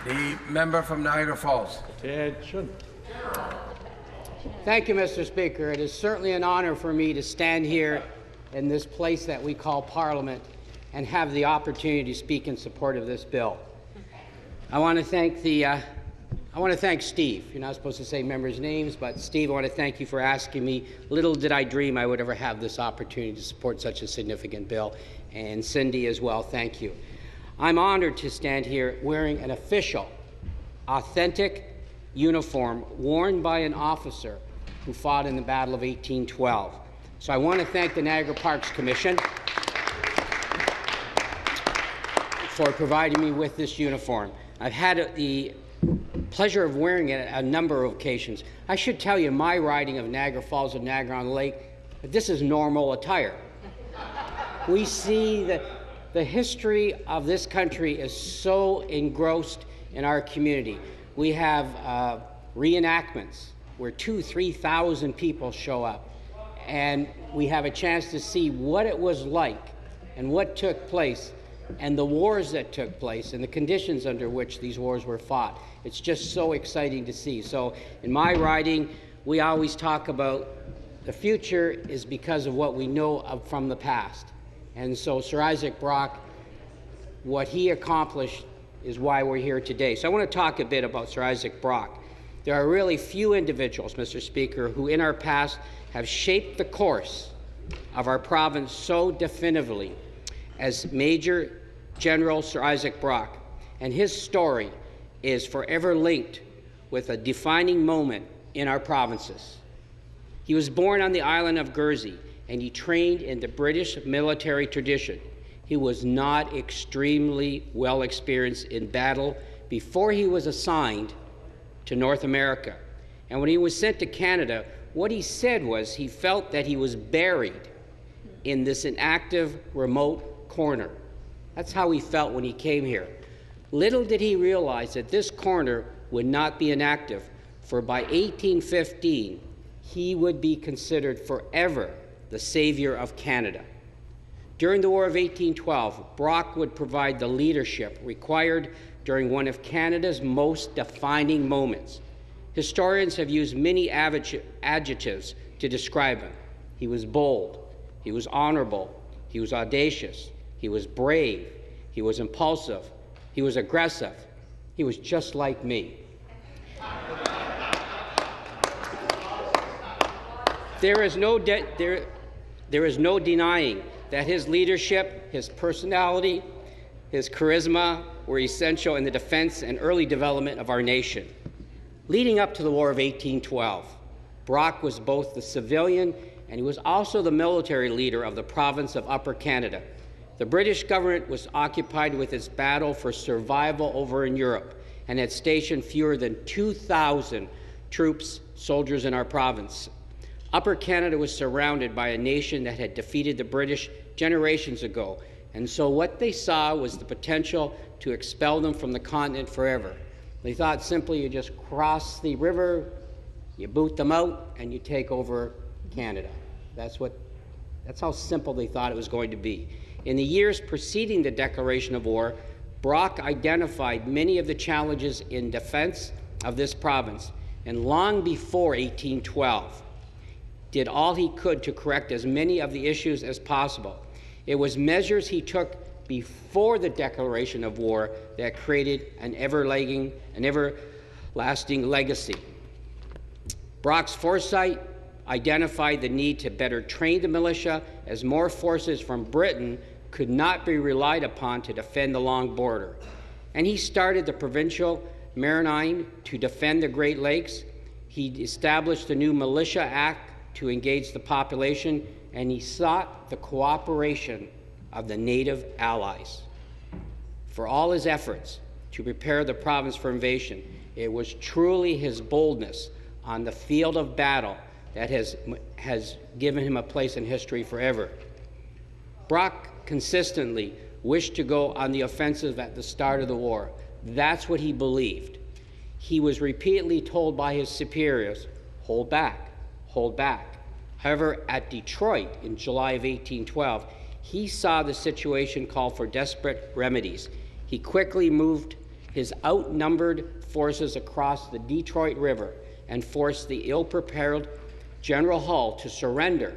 The member from Niagara Falls. Attention. Thank you, Mr. Speaker. It is certainly an honor for me to stand here in this place that we call Parliament and have the opportunity to speak in support of this bill. I want to thank Steve. You're not supposed to say members' names, but Steve, I want to thank you for asking me. Little did I dream I would ever have this opportunity to support such a significant bill. And Cindy as well, thank you. I'm honored to stand here wearing an official, authentic uniform worn by an officer who fought in the Battle of 1812. So I want to thank the Niagara Parks Commission for providing me with this uniform. I've had the pleasure of wearing it a number of occasions. I should tell you, my riding of Niagara Falls and Niagara-on-the-Lake, this is normal attire. We see that the history of this country is so engrossed in our community. We have reenactments where 2,000–3,000 people show up, and we have a chance to see what it was like and what took place and the wars that took place and the conditions under which these wars were fought. It's just so exciting to see. So in my riding, we always talk about the future is because of what we know of from the past. And so Sir Isaac Brock, what he accomplished is why we're here today. So I want to talk a bit about Sir Isaac Brock. There are really few individuals, Mr. Speaker, who in our past have shaped the course of our province so definitively as Major General Sir Isaac Brock, and his story is forever linked with a defining moment in our provinces. He was born on the island of Guernsey, and he trained in the British military tradition. He was not extremely well experienced in battle before he was assigned to North America. And when he was sent to Canada, what he said was he felt that he was buried in this inactive, remote corner. That's how he felt when he came here. Little did he realize that this corner would not be inactive, for by 1815, he would be considered forever the savior of Canada. During the War of 1812, Brock would provide the leadership required during one of Canada's most defining moments. Historians have used many adjectives to describe him. He was bold, he was honorable, he was audacious, he was brave, he was impulsive, he was aggressive, he was just like me. There is no denying that his leadership, his personality, his charisma were essential in the defense and early development of our nation. Leading up to the War of 1812, Brock was both the civilian and he was also the military leader of the province of Upper Canada. The British government was occupied with its battle for survival over in Europe and had stationed fewer than 2,000 soldiers in our province. Upper Canada was surrounded by a nation that had defeated the British generations ago, and so what they saw was the potential to expel them from the continent forever. They thought simply you just cross the river, you boot them out, and you take over Canada. That's how simple they thought it was going to be. In the years preceding the declaration of war, Brock identified many of the challenges in defense of this province, and long before 1812, did all he could to correct as many of the issues as possible. It was measures he took before the declaration of war that created an everlasting legacy. Brock's foresight identified the need to better train the militia, as more forces from Britain could not be relied upon to defend the long border. And he started the Provincial Marine to defend the Great Lakes. He established the new Militia Act to engage the population, and he sought the cooperation of the Native allies. For all his efforts to prepare the province for invasion, it was truly his boldness on the field of battle that has given him a place in history forever. Brock consistently wished to go on the offensive at the start of the war. That's what he believed. He was repeatedly told by his superiors, hold back, hold back. However, at Detroit in July of 1812, he saw the situation call for desperate remedies. He quickly moved His outnumbered forces across the Detroit River and forced the ill-prepared General Hull to surrender,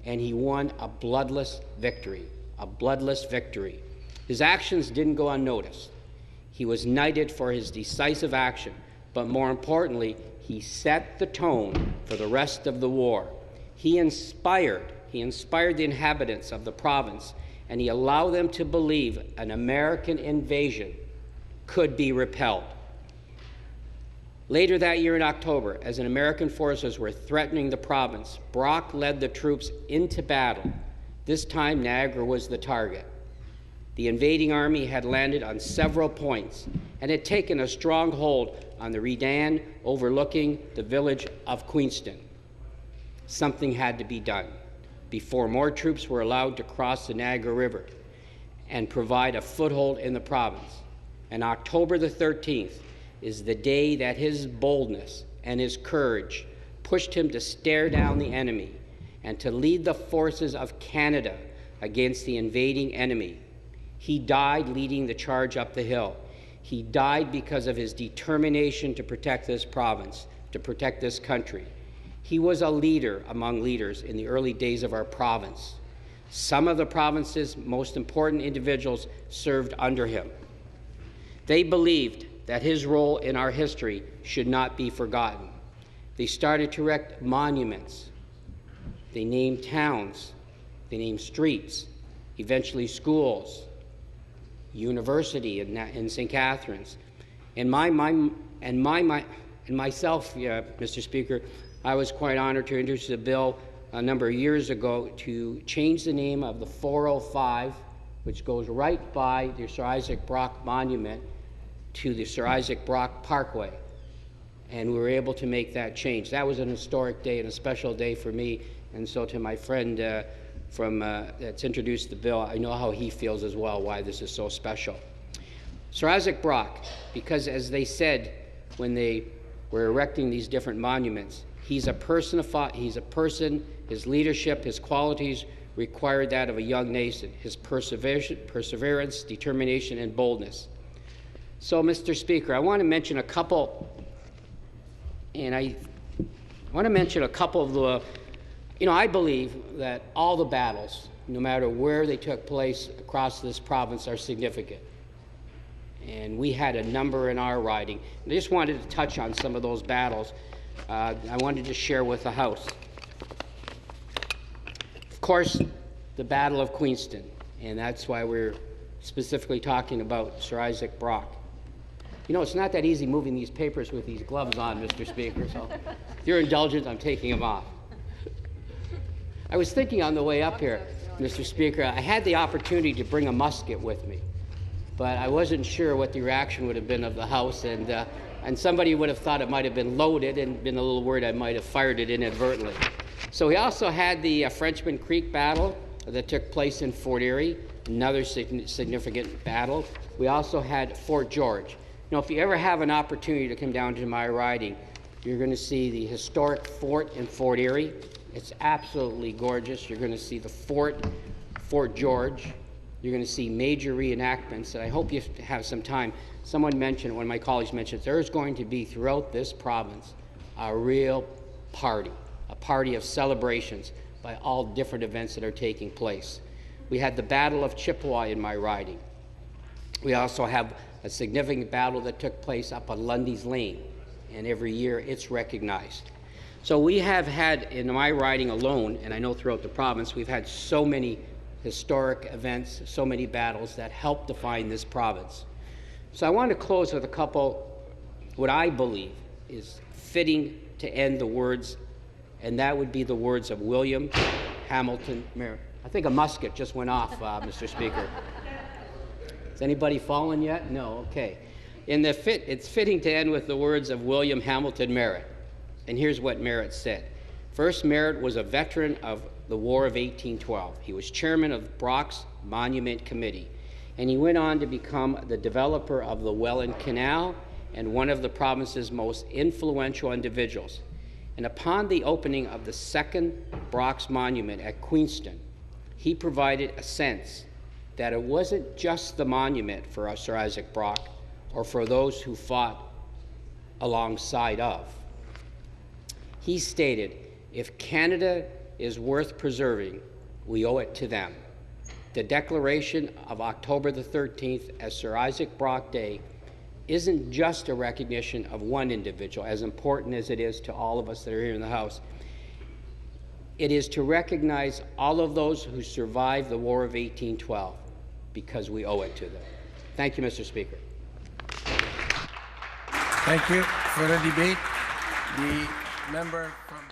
and he won a bloodless victory, His actions didn't go unnoticed. He was knighted for his decisive action, but more importantly, he set the tone for the rest of the war. He inspired the inhabitants of the province, and he allowed them to believe an American invasion could be repelled. Later that year in October, as American forces were threatening the province, Bock led the troops into battle. This time, Niagara was the target. The invading army had landed on several points and had taken a strong hold on the Redan overlooking the village of Queenston. Something had to be done before more troops were allowed to cross the Niagara River and provide a foothold in the province. And October the 13th is the day that his boldness and his courage pushed him to stare down the enemy and to lead the forces of Canada against the invading enemy. He died leading the charge up the hill. He died because of his determination to protect this province, to protect this country. He was a leader among leaders in the early days of our province. Some of the province's most important individuals served under him. They believed that his role in our history should not be forgotten. They started to erect monuments. They named towns. They named streets, eventually schools, university in St. Catharines. And myself, Mr. Speaker, I was quite honored to introduce a bill a number of years ago to change the name of the 405, which goes right by the Sir Isaac Brock Monument, to the Sir Isaac Brock Parkway. And we were able to make that change. That was an historic day and a special day for me. And so to my friend that's introduced the bill, I know how he feels as well, why this is so special. Sir Isaac Brock, because as they said when they were erecting these different monuments, he's a person, his leadership, his qualities required that of a young nation, his perseverance, determination, and boldness. So, Mr. Speaker, I want to mention a couple, of the, I believe that all the battles, no matter where they took place across this province, are significant. And we had a number in our riding. I just wanted to touch on some of those battles I wanted to share with the House. Of course, the Battle of Queenston, and that's why we're specifically talking about Sir Isaac Brock. It's not that easy moving these papers with these gloves on, Mr. Speaker, so if you're indulgent, I'm taking them off. I was thinking on the way up here, Mr. Speaker, I had the opportunity to bring a musket with me, but I wasn't sure what the reaction would have been of the House, and somebody would have thought it might have been loaded and been a little worried I might have fired it inadvertently. So we also had the Frenchman Creek battle that took place in Fort Erie, another significant battle. We also had Fort George. If you ever have an opportunity to come down to my riding, you're going to see the historic fort in Fort Erie. It's absolutely gorgeous. You're going to see the Fort George. You're going to see major reenactments, and I hope you have some time. Someone mentioned, one of my colleagues mentioned, there's going to be throughout this province a real party, a party of celebrations by all different events that are taking place. We had the Battle of Chippewa in my riding. We also have a significant battle that took place up on Lundy's Lane, and every year it's recognized. So we have had, in my riding alone, and I know throughout the province, we've had so many historic events, so many battles that help define this province. So I want to close with a couple, what I believe is fitting to end the words, and that would be the words of William Hamilton Merritt. I think a musket just went off, Mr. Speaker. Has anybody fallen yet? No, okay. It's fitting to end with the words of William Hamilton Merritt. And here's what Merritt said. First, Merritt was a veteran of the War of 1812. He was chairman of Brock's Monument Committee, and he went on to become the developer of the Welland Canal and one of the province's most influential individuals. And upon the opening of the second Brock's Monument at Queenston, he provided a sense that it wasn't just the monument for Sir Isaac Brock, or for those who fought alongside of. He stated, if Canada is worth preserving, we owe it to them. The declaration of October the 13th as Sir Isaac Brock Day isn't just a recognition of one individual, as important as it is to all of us that are here in the House. It is to recognize all of those who survived the War of 1812, because we owe it to them. Thank you, Mr. Speaker. Thank you. For the debate, the member from